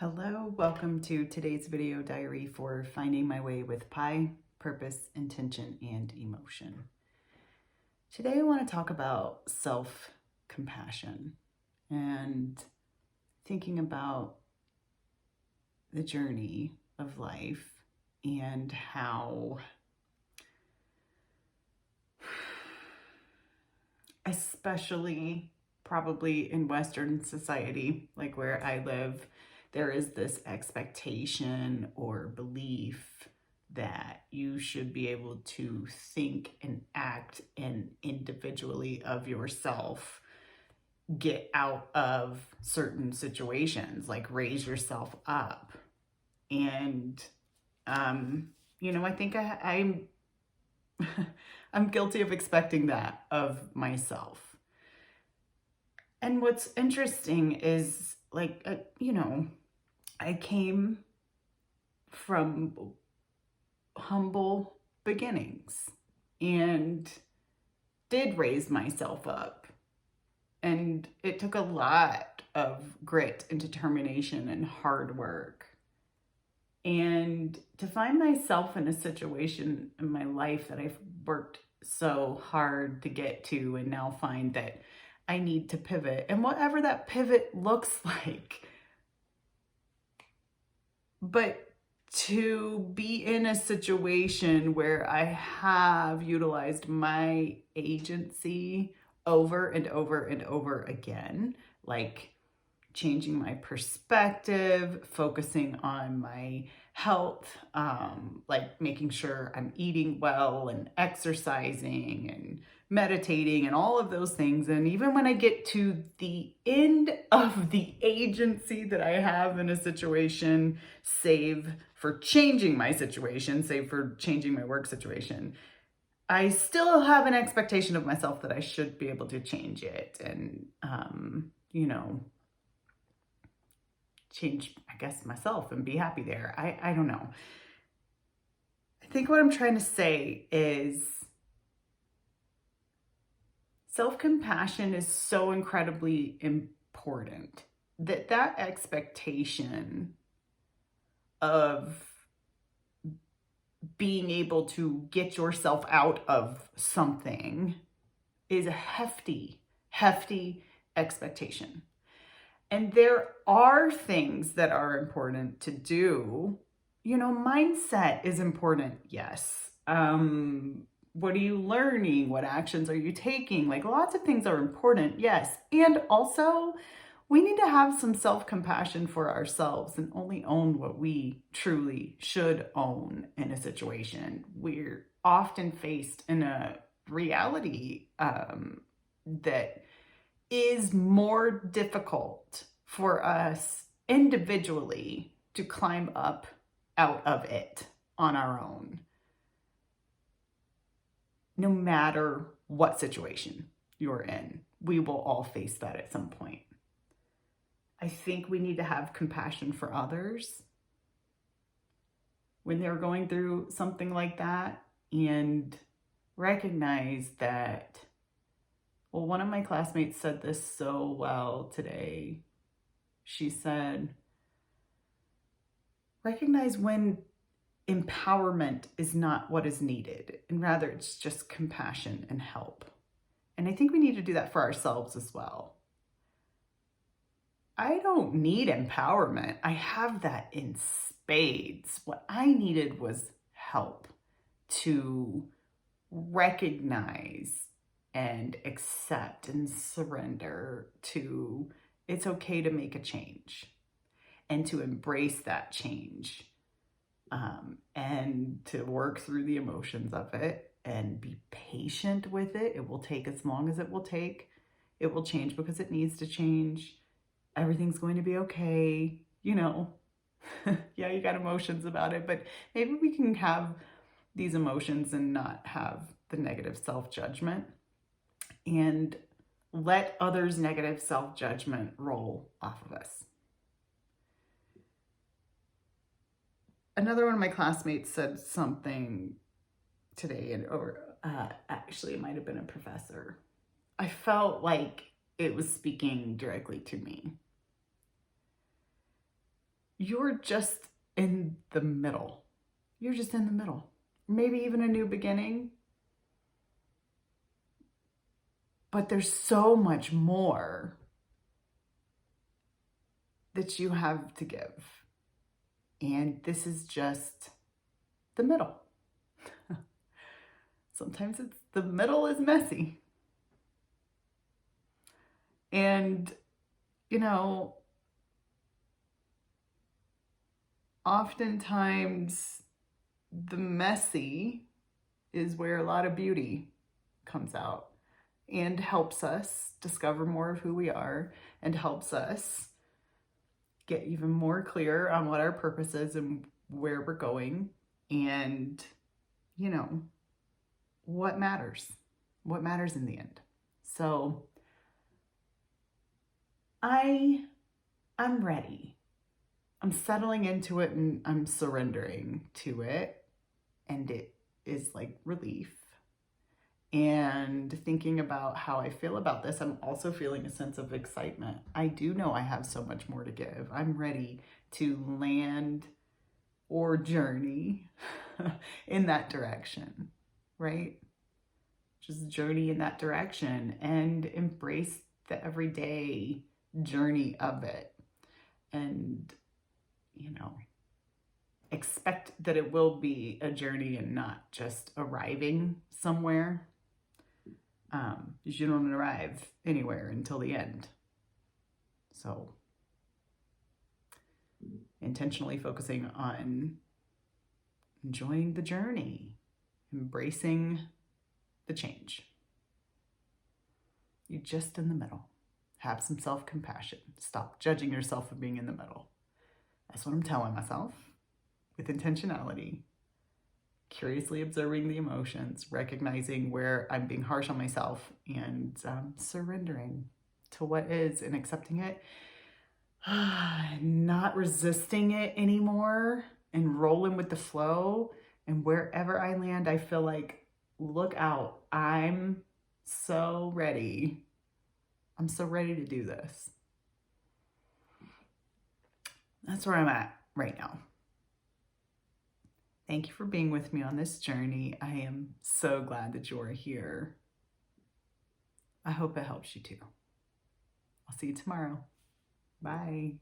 Hello, welcome to today's video diary for finding my way with Pi, purpose, intention, and emotion. Today I want to talk about self-compassion and thinking about the journey of life and how, especially probably in Western society, like where I live, there is this expectation or belief that you should be able to think and act and individually of yourself get out of certain situations, like raise yourself up. And, I think I'm I'm guilty of expecting that of myself. And what's interesting is I came from humble beginnings and did raise myself up. And it took a lot of grit and determination and hard work. And to find myself in a situation in my life that I've worked so hard to get to, and now find that I need to pivot, and whatever that pivot looks like. But to be in a situation where I have utilized my agency over and over and over again, like changing my perspective, focusing on my health, like making sure I'm eating well and exercising and meditating and all of those things. And even when I get to the end of the agency that I have in a situation, save for changing my situation, save for changing my work situation, I still have an expectation of myself that I should be able to change it and, change, I guess, myself and be happy there. I don't know. I think what I'm trying to say is self-compassion is so incredibly important that expectation of being able to get yourself out of something is a hefty expectation. And there are things that are important to do. Mindset is important, yes. What are you learning? What actions are you taking? Like, lots of things are important, yes. And also, we need to have some self-compassion for ourselves and only own what we truly should own in a situation. We're often faced in a reality that is more difficult for us individually to climb up out of it on our own, no matter what situation you're in. We will all face that at some point. I think we need to have compassion for others when they're going through something like that, and recognize that, well, one of my classmates said this so well today. She said, recognize when empowerment is not what is needed, and rather it's just compassion and help. And I think we need to do that for ourselves as well. I don't need empowerment. I have that in spades. What I needed was help to recognize and accept and surrender to it's okay to make a change and to embrace that change, and to work through the emotions of it and be patient with it. It will take as long as it will take. It will change because it needs to change. Everything's going to be okay. Yeah, you got emotions about it, but maybe we can have these emotions and not have the negative self-judgment, and let others' negative self-judgment roll off of us. Another one of my classmates said something today, actually it might have been a professor. I felt like it was speaking directly to me. you're just in the middle. You're just in the middle. Maybe even a new beginning. But there's so much more that you have to give. And this is just the middle. Sometimes the middle is messy. And, oftentimes the messy is where a lot of beauty comes out and helps us discover more of who we are and helps us get even more clear on what our purpose is and where we're going and, what matters in the end. So I'm ready. I'm settling into it and I'm surrendering to it. And it is like relief. And thinking about how I feel about this, I'm also feeling a sense of excitement. I do know I have so much more to give. I'm ready to land or journey in that direction, right? Just journey in that direction and embrace the everyday journey of it. And, expect that it will be a journey and not just arriving somewhere. Because you don't arrive anywhere until the end. So intentionally focusing on enjoying the journey, embracing the change. You're just in the middle. Have some self-compassion. Stop judging yourself for being in the middle. That's what I'm telling myself with intentionality. Curiously observing the emotions, recognizing where I'm being harsh on myself, and surrendering to what is and accepting it. Not resisting it anymore and rolling with the flow. And wherever I land, I feel like, look out. I'm so ready. I'm so ready to do this. That's where I'm at right now. Thank you for being with me on this journey. I am so glad that you're here. I hope it helps you too. I'll see you tomorrow. Bye.